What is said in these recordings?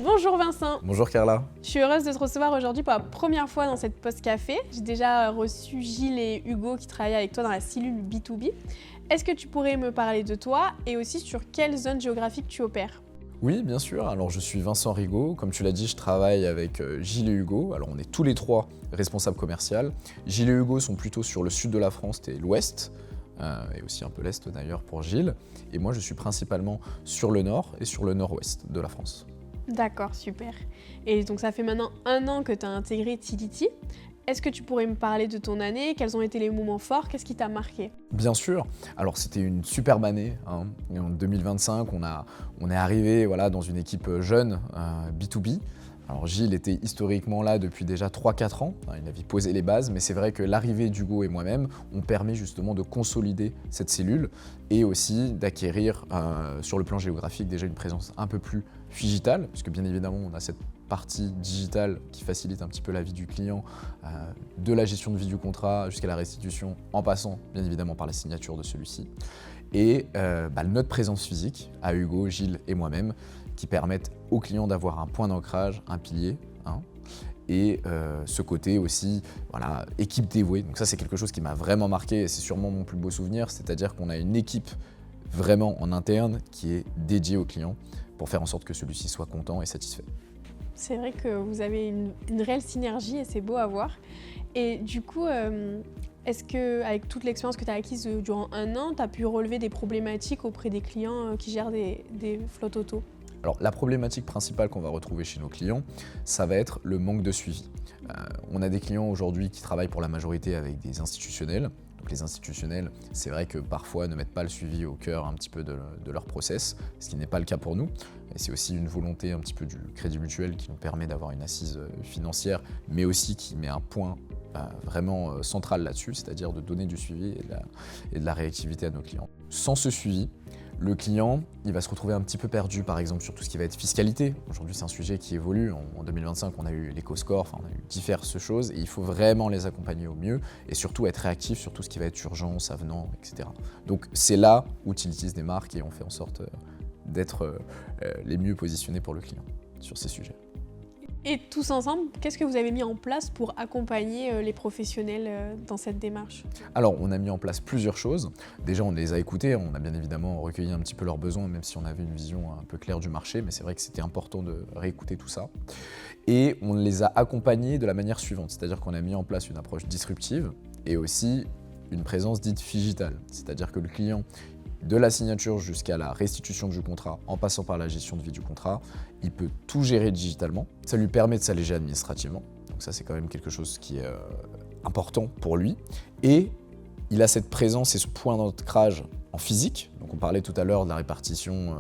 Bonjour Vincent. Bonjour Carla. Je suis heureuse de te recevoir aujourd'hui pour la première fois dans cette Poste Café. J'ai déjà reçu Gilles et Hugo qui travaillent avec toi dans la cellule B2B. Est-ce que tu pourrais me parler de toi et aussi sur quelle zone géographique tu opères ? Oui, bien sûr. Alors, je suis Vincent Rigaud. Comme tu l'as dit, je travaille avec Gilles et Hugo. Alors, on est tous les trois responsables commerciaux. Gilles et Hugo sont plutôt sur le sud de la France et l'ouest, et aussi un peu l'est d'ailleurs pour Gilles. Et moi, je suis principalement sur le nord et sur le nord-ouest de la France. D'accord, super. Et donc ça fait maintenant 1 an que tu as intégré Tility. Est-ce que tu pourrais me parler de ton année ? Quels ont été les moments forts ? Qu'est-ce qui t'a marqué ? Bien sûr. Alors c'était une superbe année. Et en 2025, on est arrivé dans une équipe jeune, B2B. Alors Gilles était historiquement là depuis déjà 3-4 ans. Il avait posé les bases, mais c'est vrai que l'arrivée d'Hugo et moi-même ont permis justement de consolider cette cellule et aussi d'acquérir sur le plan géographique déjà une présence un peu plus digitale, puisque bien évidemment on a cette partie digitale qui facilite un petit peu la vie du client, de la gestion de vie du contrat jusqu'à la restitution, en passant bien évidemment par la signature de celui-ci. Et notre présence physique à Hugo, Gilles et moi-même qui permettent aux clients d'avoir un point d'ancrage, un pilier, et ce côté aussi, équipe dévouée. Donc ça c'est quelque chose qui m'a vraiment marqué et c'est sûrement mon plus beau souvenir, c'est-à-dire qu'on a une équipe vraiment en interne qui est dédiée au client pour faire en sorte que celui-ci soit content et satisfait. C'est vrai que vous avez une réelle synergie et c'est beau à voir. Et du coup, est-ce qu'avec toute l'expérience que tu as acquise durant 1 an, tu as pu relever des problématiques auprès des clients qui gèrent des flottes auto ? Alors la problématique principale qu'on va retrouver chez nos clients, ça va être le manque de suivi. On a des clients aujourd'hui qui travaillent pour la majorité avec des institutionnels. Donc les institutionnels, c'est vrai que parfois ne mettent pas le suivi au cœur un petit peu de leur process, ce qui n'est pas le cas pour nous. Et c'est aussi une volonté un petit peu du Crédit Mutuel qui nous permet d'avoir une assise financière, mais aussi qui met un point vraiment central là-dessus, c'est-à-dire de donner du suivi et de la réactivité à nos clients. Sans ce suivi, le client, il va se retrouver un petit peu perdu, par exemple, sur tout ce qui va être fiscalité. Aujourd'hui, c'est un sujet qui évolue. En 2025, on a eu l'éco-score, on a eu diverses choses, et il faut vraiment les accompagner au mieux, et surtout être réactif sur tout ce qui va être urgence, avenant, etc. Donc, c'est là où Tility se démarque, et on fait en sorte d'être les mieux positionnés pour le client sur ces sujets. Et tous ensemble, qu'est-ce que vous avez mis en place pour accompagner les professionnels dans cette démarche ? Alors, on a mis en place plusieurs choses. Déjà, on les a écoutés, on a bien évidemment recueilli un petit peu leurs besoins, même si on avait une vision un peu claire du marché, mais c'est vrai que c'était important de réécouter tout ça. Et on les a accompagnés de la manière suivante, c'est-à-dire qu'on a mis en place une approche disruptive et aussi une présence dite digitale, c'est-à-dire que le client, de la signature jusqu'à la restitution du contrat, en passant par la gestion de vie du contrat, il peut tout gérer digitalement. Ça lui permet de s'alléger administrativement. Donc ça, c'est quand même quelque chose qui est important pour lui. Et il a cette présence et ce point d'ancrage en physique. Donc on parlait tout à l'heure de la répartition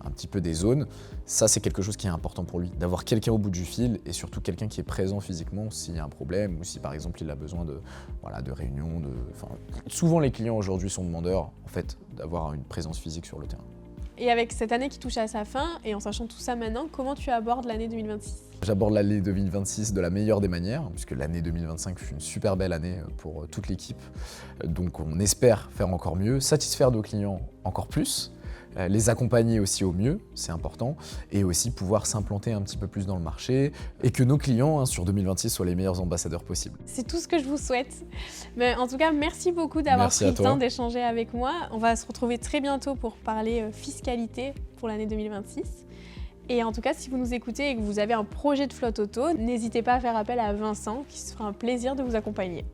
un petit peu des zones. Ça, c'est quelque chose qui est important pour lui, d'avoir quelqu'un au bout du fil et surtout quelqu'un qui est présent physiquement s'il y a un problème ou si par exemple il a besoin de réunions. Souvent les clients aujourd'hui sont demandeurs en fait d'avoir une présence physique sur le terrain. Et avec cette année qui touche à sa fin, et en sachant tout ça maintenant, comment tu abordes l'année 2026 ? J'aborde l'année 2026 de la meilleure des manières, puisque l'année 2025 fut une super belle année pour toute l'équipe. Donc on espère faire encore mieux, satisfaire nos clients encore plus, les accompagner aussi au mieux, c'est important, et aussi pouvoir s'implanter un petit peu plus dans le marché, et que nos clients sur 2026 soient les meilleurs ambassadeurs possibles. C'est tout ce que je vous souhaite. Mais en tout cas, merci beaucoup d'avoir pris le temps d'échanger avec moi. On va se retrouver très bientôt pour parler fiscalité pour l'année 2026. Et en tout cas, si vous nous écoutez et que vous avez un projet de flotte auto, n'hésitez pas à faire appel à Vincent, qui se fera un plaisir de vous accompagner.